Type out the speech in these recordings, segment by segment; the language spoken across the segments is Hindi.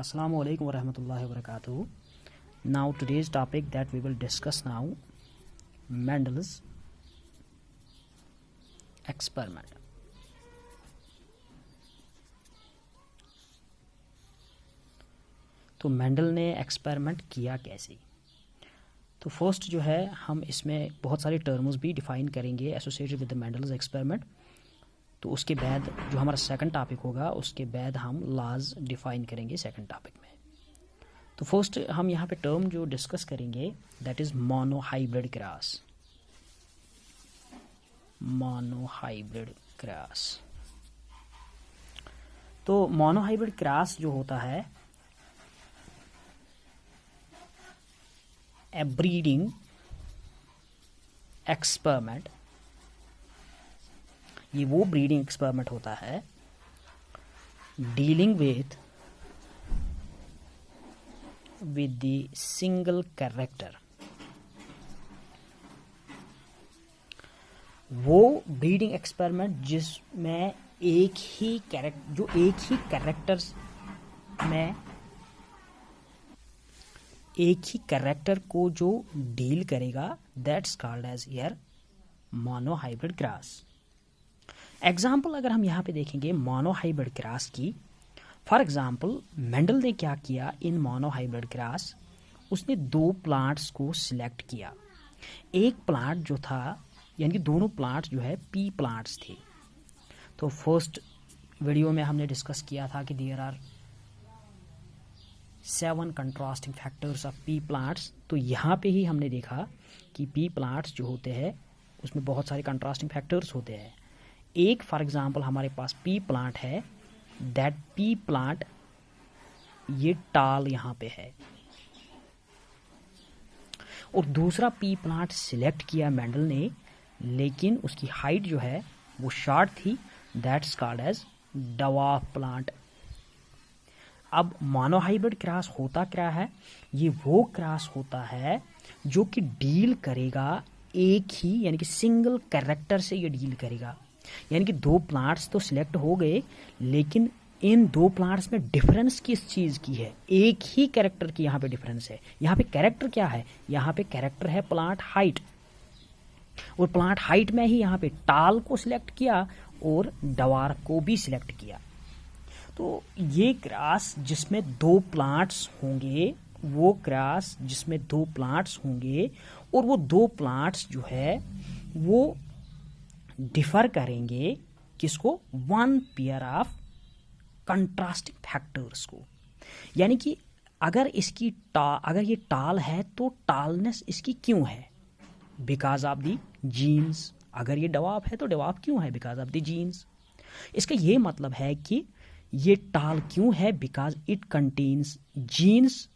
Assalamu alaikum wa rahmatullahi wa barakatuh. Now today's topic that we will discuss now, Mendel's experiment. तो मेंडल ने एक्सपेरिमेंट किया कैसे? तो फर्स्ट जो है हम इसमें बहुत सारे टर्म्स भी डिफाइन करेंगे associated with the Mendel's experiment. तो उसके बाद जो हमारा सेकंड टॉपिक होगा उसके बाद हम लॉज डिफाइन करेंगे सेकंड टॉपिक में। तो फर्स्ट हम यहाँ पे टर्म जो डिस्कस करेंगे that is monohybrid cross. Monohybrid cross, तो मोनोहाइब्रिड क्रॉस जो होता है ए ब्रीडिंग एक्सपेरिमेंट, ये वो ब्रीडिंग एक्सपेरिमेंट होता है dealing with the single character. वो ब्रीडिंग एक्सपेरिमेंट जिसमें एक ही कैरेक्टर को जो डील करेगा that's called as here monohybrid cross. Example अगर हम यहाँ पे देखेंगे मोनोहाइब्रिड क्रॉस की, फॉर एग्जाम्पल मेंडल ने क्या किया इन मोनोहाइब्रिड क्रॉस, उसने दो प्लांट्स को सिलेक्ट किया। एक प्लांट जो था यानी कि दोनों प्लांट्स जो है पी प्लांट्स थे। तो फर्स्ट वीडियो में हमने डिस्कस किया था कि there are 7 contrasting factors of pea plants. तो यहाँ पे ही हमने देखा कि पी प्लांट्स जो होते हैं उसमें बहुत सारे कंट्रास्टिंग फैक्टर्स होते हैं। एक फॉर एग्जांपल हमारे पास पी प्लांट है, दैट पी प्लांट ये टाल यहाँ पे है, और दूसरा पी प्लांट सिलेक्ट किया मेंडल ने लेकिन उसकी हाइट जो है वो शॉर्ट थी, that's called as dwarf plant. अब मोनोहाइब्रिड क्रॉस होता क्या है? ये वो क्रॉस होता है जो कि डील करेगा एक ही यानी कि सिंगल कैरेक्टर से ये डील करेगा। यानी कि दो प्लांट्स तो सिलेक्ट हो गए लेकिन इन दो प्लांट्स में डिफरेंस किस चीज़ की है? एक ही कैरेक्टर की यहाँ पे डिफरेंस है। यहाँ पे कैरेक्टर क्या है? यहाँ पे कैरेक्टर है प्लांट हाइट, और प्लांट हाइट में ही यहाँ पे टाल को सिलेक्ट किया और डवार्फ को भी सिलेक्ट किया। तो ये क्रॉस जिसमें दो प्लांट्स होंगे, वो क्रॉस जिसमें दो प्लांट्स होंगे और वो दो प्लांट्स जो है वो डिफर करेंगे किसको? One pair of contrasting factors को। यानी कि अगर ये टाल है तो टालनेस इसकी क्यों है? Because of the genes. अगर ये डवार्फ है तो डवार्फ क्यों है? Because of the genes. इसका ये मतलब है कि ये टाल क्यों है? Because it contains genes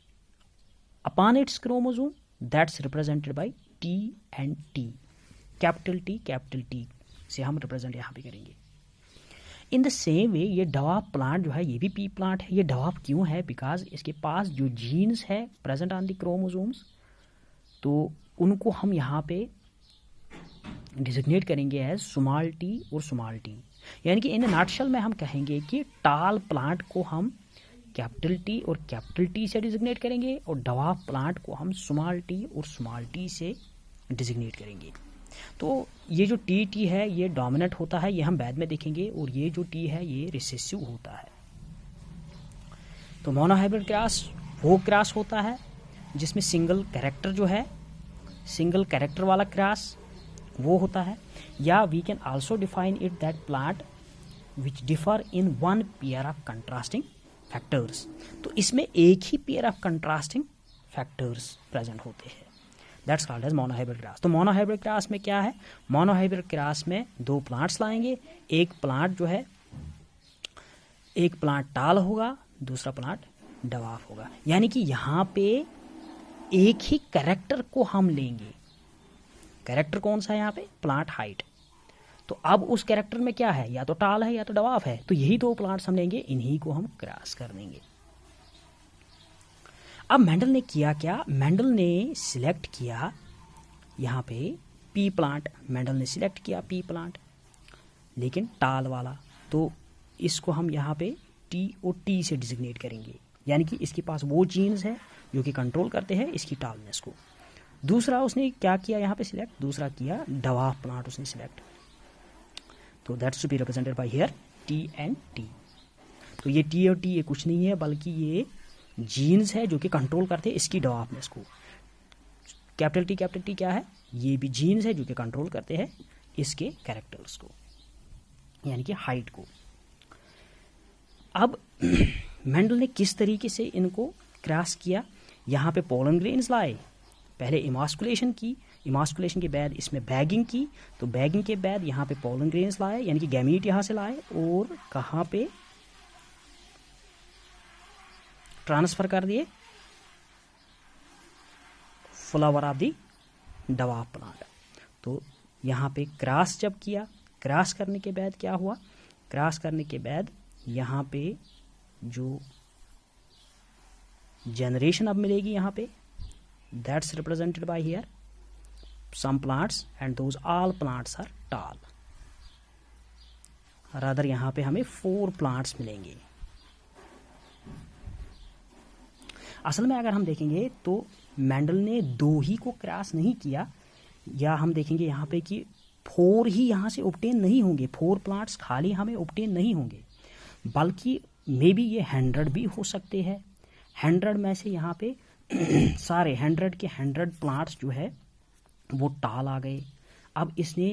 upon its chromosome that's represented by T and T, capital T से हम रिप्रेजेंट यहाँ पे करेंगे। इन द सेम वे ये डवार्फ प्लांट जो है ये भी पी प्लांट है। ये डवार्फ क्यों है? बिकॉज इसके पास जो जीन्स है प्रेजेंट ऑन द क्रोमोसोम्स, तो उनको हम यहाँ पे डिजिग्नेट करेंगे एज स्मॉल टी और स्मॉल टी। यानी कि इन नटशेल में हम कहेंगे कि टाल प्लांट को हम कैपिटल टी और कैपिटल टी से डिजिग्नेट करेंगे और डवार्फ प्लांट को हम स्मॉल टी और स्मॉल टी से डिजिग्नेट करेंगे। तो ये जो टी है ये डोमिनेंट होता है, ये हम बाद में देखेंगे, और ये जो टी है ये रिसेसिव होता है। तो मोनोहाइब्रिड क्रॉस वो क्रॉस होता है जिसमें सिंगल कैरेक्टर जो है, सिंगल कैरेक्टर वाला क्रॉस वो होता है। या we can also define it that plant which differ in one pair of contrasting factors. तो इसमें एक ही pair of contrasting factors present होते हैं, that's called as monohybrid cross. तो मोनोहाइब्रिड क्रॉस में क्या है? मोनोहाइब्रिड क्रॉस में दो प्लांट्स लाएंगे, एक प्लांट जो है एक प्लांट टाल होगा, दूसरा प्लांट डवार्फ होगा। यानी कि यहाँ पे एक ही कैरेक्टर को हम लेंगे। कैरेक्टर कौन सा है यहाँ पे? Plant height. तो अब उस कैरेक्टर में क्या है? या तो टाल है या तो डवार्फ है। तो यही दो प्लांट्स हम लेंगे, इन्हीं को हम क्रॉस कर देंगे। अब मेंडल ने किया क्या? मेंडल ने सिलेक्ट किया यहाँ पे पी प्लांट। मेंडल ने सिलेक्ट किया पी प्लांट लेकिन टाल वाला, तो इसको हम यहाँ पे टी और टी से डिजिग्नेट करेंगे। यानी कि इसके पास वो जीन्स है जो कि कंट्रोल करते हैं इसकी टालनेस को। दूसरा उसने क्या किया यहाँ पे सिलेक्ट, दूसरा किया डवार्फ प्लांट उसने सिलेक्ट। तो that's to be represented by here T and T. तो ये टी और टी ये कुछ नहीं है बल्कि ये जीन्स है जो कि कंट्रोल करते हैं इसकी डवार्फनेस को। कैपिटल टी क्या है, ये भी जीन्स है जो कि कंट्रोल करते हैं इसके कैरेक्टर्स को, यानी कि हाइट को। अब मेंडल ने किस तरीके से इनको क्रॉस किया, यहाँ पे पोलन ग्रेन्स लाए, पहले इमास्कुलेशन की, इमास्कुलेशन के बाद इसमें बैगिंग की, तो बैगिंग के बाद यहाँ पे पोलन ग्रेन्स लाए यानी कि गैमीट यहाँ से लाए और कहाँ पे ट्रांसफर कर दिए, flower of the dwarf plant. तो यहाँ पे क्रॉस जब किया, क्रॉस करने के बाद क्या हुआ, क्रॉस करने के बाद यहाँ पे जो जनरेशन अब मिलेगी यहाँ पे, that's represented by here some plants and those all plants are tall। Rather यहाँ पे हमें 4 प्लांट्स मिलेंगे। असल में अगर हम देखेंगे तो मेंडल ने 2 ही को क्रॉस नहीं किया, या हम देखेंगे यहाँ पे कि 4 ही यहाँ से ऑब्टेन नहीं होंगे, 4 प्लांट्स खाली हमें ऑब्टेन नहीं होंगे, बल्कि मे बी ये 100 भी हो सकते हैं। 100 में से यहाँ पे सारे 100 के 100 प्लांट्स जो है वो टाल आ गए। अब इसने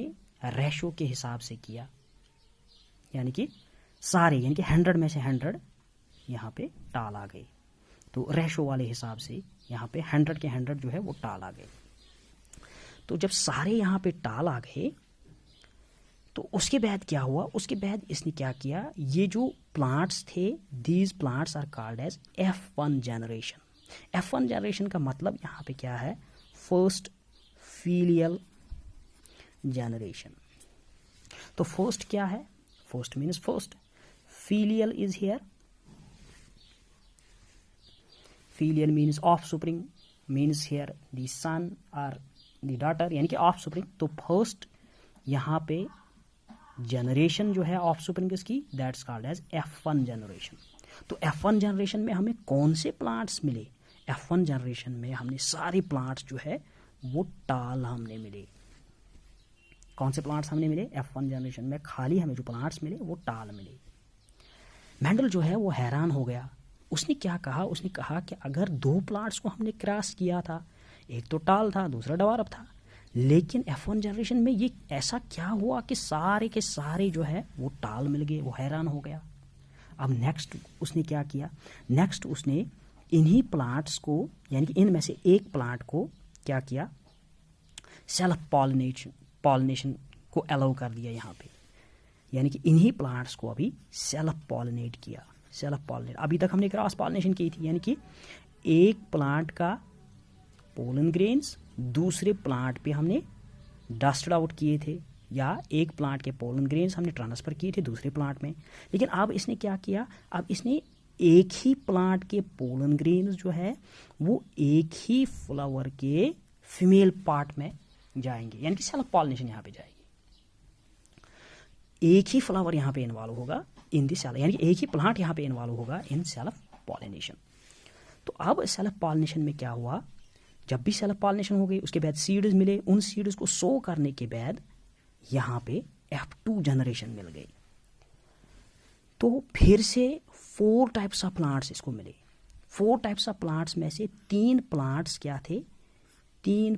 रेशो के हिसाब से किया, यानी कि सारे यानी कि 100 में से 100 यहाँ पे टाल आ गए, तो रेशो वाले हिसाब से यहाँ पे 100 के 100 जो है वो टाल आ गए। तो जब सारे यहाँ पे टाल आ गए तो उसके बाद क्या हुआ, उसके बाद इसने क्या किया, ये जो प्लांट्स थे these plants are called as F1 generation. F1 generation का मतलब यहाँ पे क्या है, फर्स्ट फीलियल जनरेशन। तो फर्स्ट क्या है, first means first, filial is here, filial means offspring, means here the son और द डॉटर, यानी कि ऑफ स्प्रिंग। तो फर्स्ट यहाँ पे जनरेशन जो है ऑफ स्प्रिंग इसकी, that's called as F1 generation. तो F1 जनरेशन में हमें कौन से प्लांट्स मिले, F1 जनरेशन में हमने सारे प्लांट्स जो है वो टाल हमने मिले। कौन से प्लांट्स हमने मिले, F1 जनरेशन में खाली हमें जो प्लांट्स मिले वो टाल मिले। मेंडल जो है वो हैरान हो गया, उसने क्या कहा, उसने कहा कि अगर 2 प्लांट्स को हमने क्रॉस किया था, एक तो टाल था दूसरा डवार्फ था, लेकिन F1 जनरेशन में ये ऐसा क्या हुआ कि सारे के सारे जो है वो टाल मिल गए। वो हैरान हो गया। अब नेक्स्ट उसने क्या किया, नेक्स्ट उसने इन्हीं प्लांट्स को यानी कि इनमें से एक प्लांट को क्या किया, सेल्फ पॉलिनेशन को अलाउ कर दिया यहाँ पे, यानी कि इन्हीं प्लांट्स को अभी सेल्फ पॉलिनेट किया। सेल्फ पॉलिनेट, अभी तक हमने क्रॉस पॉलिनेशन की थी, यानी कि एक प्लांट का पोलन ग्रेन्स दूसरे प्लांट पे हमने डस्टेड आउट किए थे, या एक प्लांट के पोलन ग्रेन्स हमने ट्रांसफ़र किए थे दूसरे प्लांट में। लेकिन अब इसने क्या किया, अब इसने एक ही प्लांट के पोलन ग्रेन्स जो है वो एक ही फ्लावर के फीमेल पार्ट में जाएंगे, यानी कि सेल्फ पॉलिनेशन यहाँ पे जाएगी। एक ही फ्लावर यहाँ पे इन्वॉल्व होगा इन दी सेल्फ, यानी कि एक ही प्लांट यहाँ पे इन्वॉल्व होगा इन सेल्फ पॉलिनेशन। तो अब सेल्फ पॉलिनेशन में क्या हुआ, जब भी सेल्फ पॉलिनेशन हो गई उसके बाद सीड्स मिले, उन सीड्स को सो करने के बाद यहाँ पे F2 जनरेशन मिल गई। तो फिर से 4 टाइप्स ऑफ प्लांट्स इसको मिले। 4 टाइप्स ऑफ प्लांट्स में से 3 प्लांट्स क्या थे, 3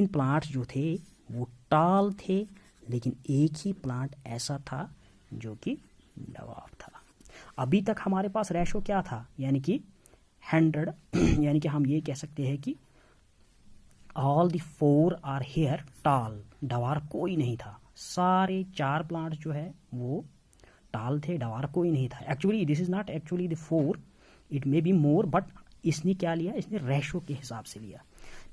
प्लांट्स जो थे वो टाल थे, लेकिन एक ही प्लांट ऐसा था जो कि डवार्फ था। अभी तक हमारे पास रेशो क्या था, यानी कि 100, यानी कि हम ये कह सकते हैं कि ऑल द 4 आर हेयर टाल, डवार्फ कोई नहीं था। सारे 4 प्लांट्स जो है वो टाल थे, डवार्फ कोई नहीं था। Actually this is not actually the 4, it may be more, but इसने क्या लिया, इसने रेशो के हिसाब से लिया।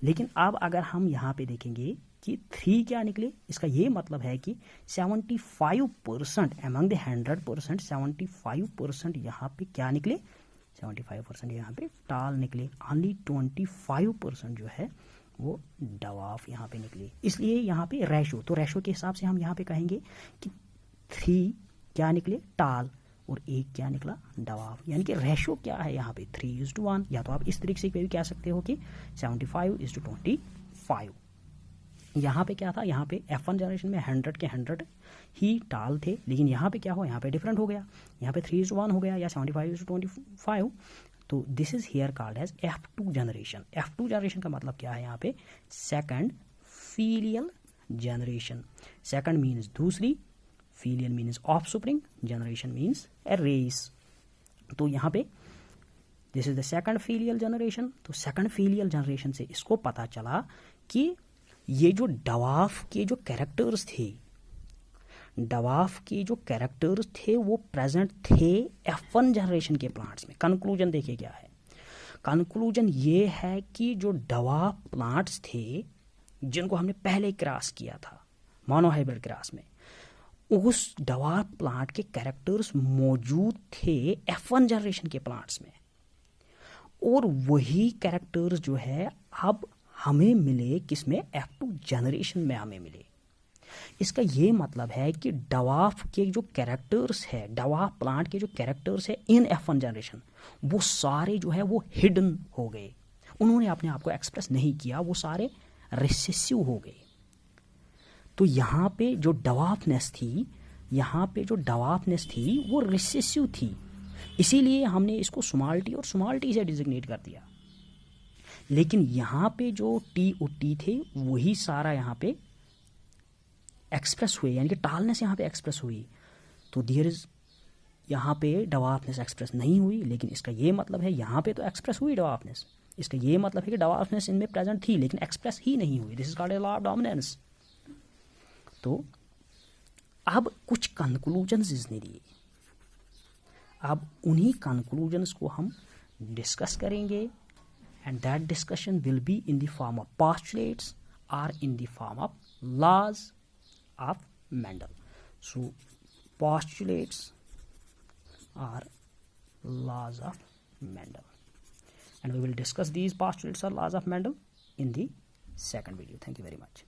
लेकिन अब अगर हम यहाँ पे देखेंगे कि 3 क्या निकले, इसका ये मतलब है कि 75% एमंग द 100%, 75% यहाँ पे क्या निकले, 75% यहाँ पे टाल निकले, ओनली 25% जो है वो डवार्फ यहाँ पे निकले। इसलिए यहाँ पे रेशो, तो रेशो के हिसाब से हम यहाँ पे कहेंगे कि 3 क्या निकले, टाल, और एक क्या निकला, डवाफ। यानी कि रेशो क्या है यहाँ पे 3:1, या तो आप इस तरीके से भी कह सकते हो कि 75:25। यहाँ पे क्या था, यहाँ पे F1 जनरेशन में 100 के 100 ही टाल थे, लेकिन यहाँ पे क्या हुआ, यहाँ पे डिफरेंट हो गया, यहाँ पे 3:1 हो गया या 75:25। तो this is here called as F2 generation. F2 generation का मतलब क्या है यहाँ पे, second filial generation. Second means दूसरी, filial means offspring, generation means a race. तो यहाँ पे this is the second filial generation. तो सेकंड फीलियल जनरेशन से इसको पता चला कि ये जो डवाफ के जो कैरेक्टर्स थे, डवाफ के जो कैरेक्टर्स थे वो प्रेजेंट थे F1 जनरेशन के प्लांट्स में। कंक्लूजन देखिए क्या है, कंक्लूजन ये है कि जो डवाफ प्लांट्स थे जिनको हमने पहले क्रॉस किया था मोनोहाइब्रिड क्रॉस में, उस डवाफ प्लांट के कैरेक्टर्स मौजूद थे F1 जनरेशन के प्लांट्स में, और वही कैरेक्टर्स जो है अब हमें मिले किसमें, F2 जनरेशन में हमें मिले। इसका ये मतलब है कि डवाफ के जो कैरेक्टर्स है, डवाफ प्लांट के जो कैरेक्टर्स है इन F1 जनरेशन, वो सारे जो है वो हिडन हो गए, उन्होंने अपने आप को एक्सप्रेस नहीं किया, वो सारे रिसेसिव हो गए। तो यहाँ पे जो डवाफनेस थी, यहाँ पे जो डवाफनेस थी वो रिसेसिव थी, इसीलिए हमने इसको स्मॉल और स्मॉल टी से डिजिग्नेट कर दिया। लेकिन यहाँ पे जो टी और टी थे वही सारा यहाँ पे एक्सप्रेस हुए, यानी कि टालनेस यहाँ पे एक्सप्रेस हुई। तो देयर इज यहाँ पे डवाफनेस एक्सप्रेस नहीं हुई, लेकिन इसका ये मतलब है यहाँ पे तो एक्सप्रेस हुई डवाफनेस। इसका ये मतलब है कि डवाफनेस इनमें प्रेजेंट थी लेकिन एक्सप्रेस ही नहीं हुई। This is called a law of dominance. तो अब कुछ कंक्लूजन्स इसने दिए, अब उन्हीं कंक्लूजन्स को हम डिस्कस करेंगे, and that discussion will be in the form of postulates or in the form of laws of Mendel. So postulates are laws of Mendel, and we will discuss these postulates or laws of Mendel in the second video. Thank you very much.